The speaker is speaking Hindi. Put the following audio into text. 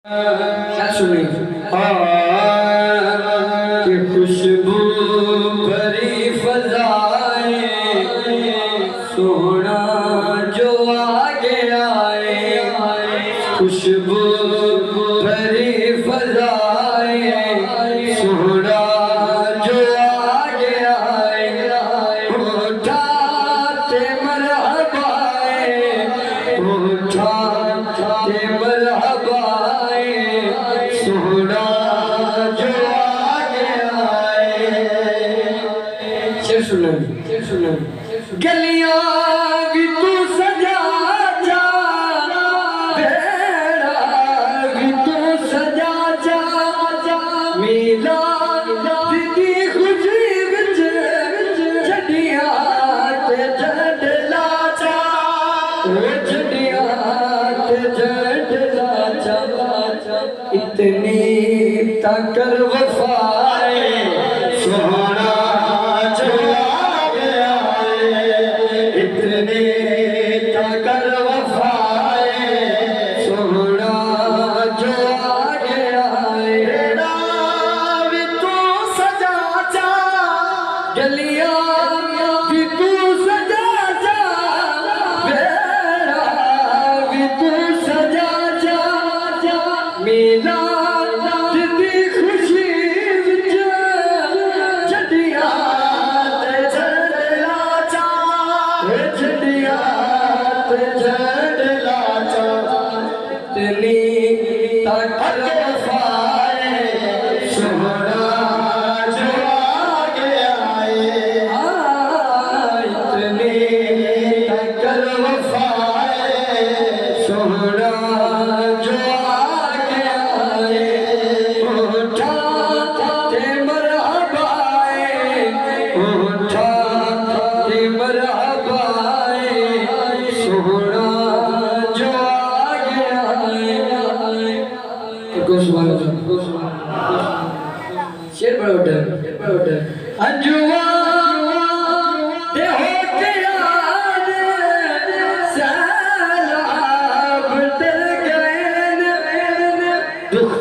क्या सुनी कि खुशबू भरी फजाए सोना जो आगे आए खुशबू भरी फजाए सोना जो आगे आए उठाते मरहबाए उठाते मरहबाए सोना जो आगे आए। शेर सुनो गलियां भी तू सजा जा बेड़ा भी तू सजा जा मेला दी खुशी विच छड़िया ते जडला चा ओ छड़िया ते जडला चा इतनी ताकर वफाए सोना जो आगे आए इतनी ताकर वफाए सोना जो आगे आए भी तू सजा जा गलियां भी तू सजा जा बेड़ा भी तू सजा जा मेला दी खुशी विच छड़िया ते जडला चा छड़िया ते जडला चा इतनी ताकर वफाए सोना जो आगे आए इतनी ताकर वफाए सोना जो आगे आए उठाते मरहबाए उठाते मरहबाए सोना जो आगे आए। शेर बड़ा उठा अंजुआ दे होके याद सैलाब ते गए दुख